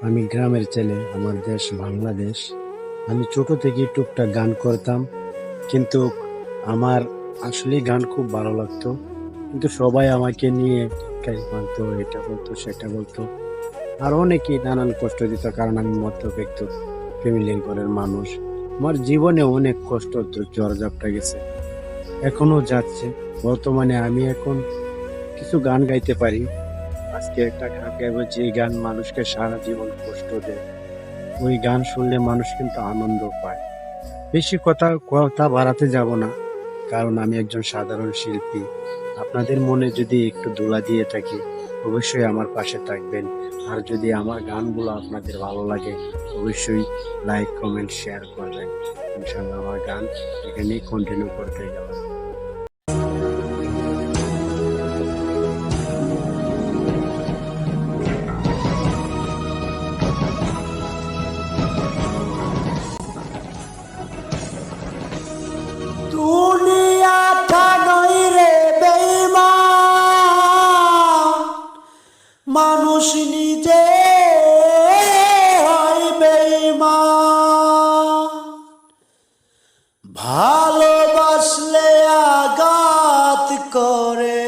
আমি গ্রামের ছেলে, আমার দেশ বাংলাদেশ। আমি ছোট থেকে টুকটাক গান করতাম, কিন্তু আমার আসলে গান খুব ভালো লাগতো। কিন্তু সবাই আমাকে নিয়ে টিটকারি মারতো, এটা বলতো সেটা বলতো, আর অনেকেই নানান কষ্ট দিত, কারণ আমি মধ্যবিত্ত ফ্যামিলির ঘরের মানুষ। আমার জীবনে অনেক কষ্ট ঝড়-ঝাপটা গেছে, এখনো যাচ্ছে। বর্তমানে আমি এখন কিছু গান গাইতে পারি। আজকে একটা গান গাইবো, যে গান মানুষকে সারা জীবন কষ্ট দেয়। ওই গান শুনলে মানুষ কিন্তু আনন্দ পায়। বেশি কথা কথা বাড়াতে যাব না, কারণ আমি একজন সাধারণ শিল্পী। আপনাদের মনে যদি একটু দোলা দিয়ে থাকি, অবশ্যই আমার পাশে থাকবেন। আর যদি আমার গানগুলো আপনাদের ভালো লাগে, অবশ্যই লাইক কমেন্ট শেয়ার করবেন। ইনশাল্লাহ আমার গান এখানেই কন্টিনিউ করতে গেলাম। দুনিয়াটা নই রে বেঈমান, মানুষ নিজে হয় বেঈমান। ভালোবাসলে আঘাত করে,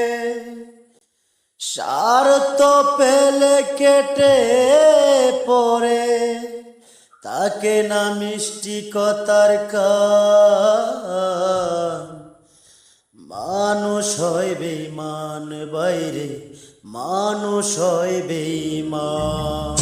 স্বার্থ পেলে কেটে পড়ে, তাকে না মিষ্টি কথার কান। মানুষ হয় বেঈমান বাইরে, মানুষ হয় বেঈমান।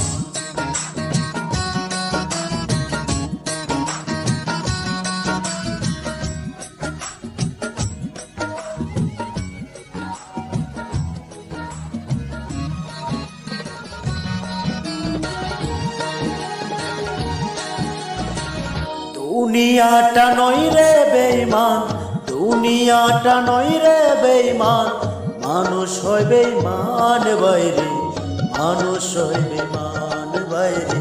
দুনিয়াটা নই রে বেঈমান, দুনিয়াটা নই রে বেঈমান, মানুষ হয় বেঈমান বাইরে, মানুষ হয় বেঈমান বাইরে,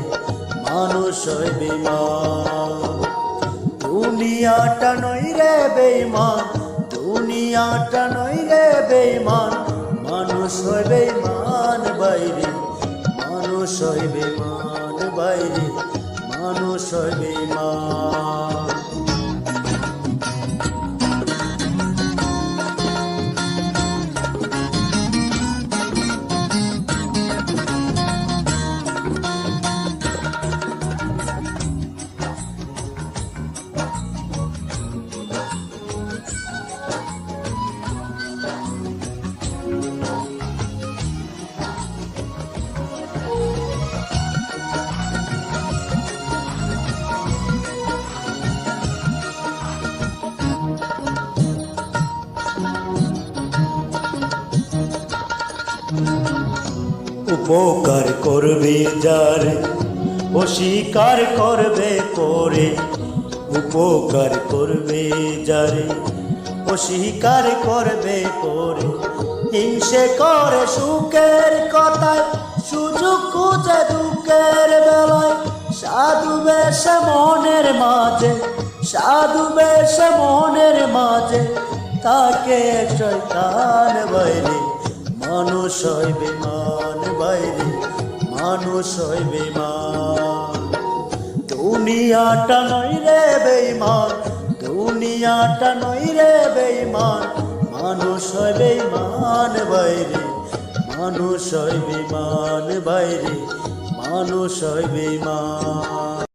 মানুষ হয় বেঈমান। দুনিয়াটা নই রে বেঈমান, দুনিয়াটা নই রে বেঈমান, মানুষ হয় বেঈমান বাইরে, মানুষ হয় বেঈমান বাইরে, মানুষ হয় বেঈমান। উপকার করবে যারে, অস্বীকার করবে করে। উপকার করবে যারে, অস্বীকার করবে করে। হিংসে করে সুখের কথায়, সুযোগ খুঁজে দুঃখের বেলায়। সাধু বেশে মনের মাঝে, সাধু বেশে মনের মাঝে, তাকে শয়তান বাইরে, মানুষ হয় বেঈমান বাইরে, মানুষ হয় বেঈমান। দুনিয়াটা নই রে বেঈমান, দুনিয়াটা নই রে বেঈমান, মানুষ হয় বেঈমান বাইরে, মানুষ হয় বেঈমান বাইরে, মানুষ হয় বেঈমান।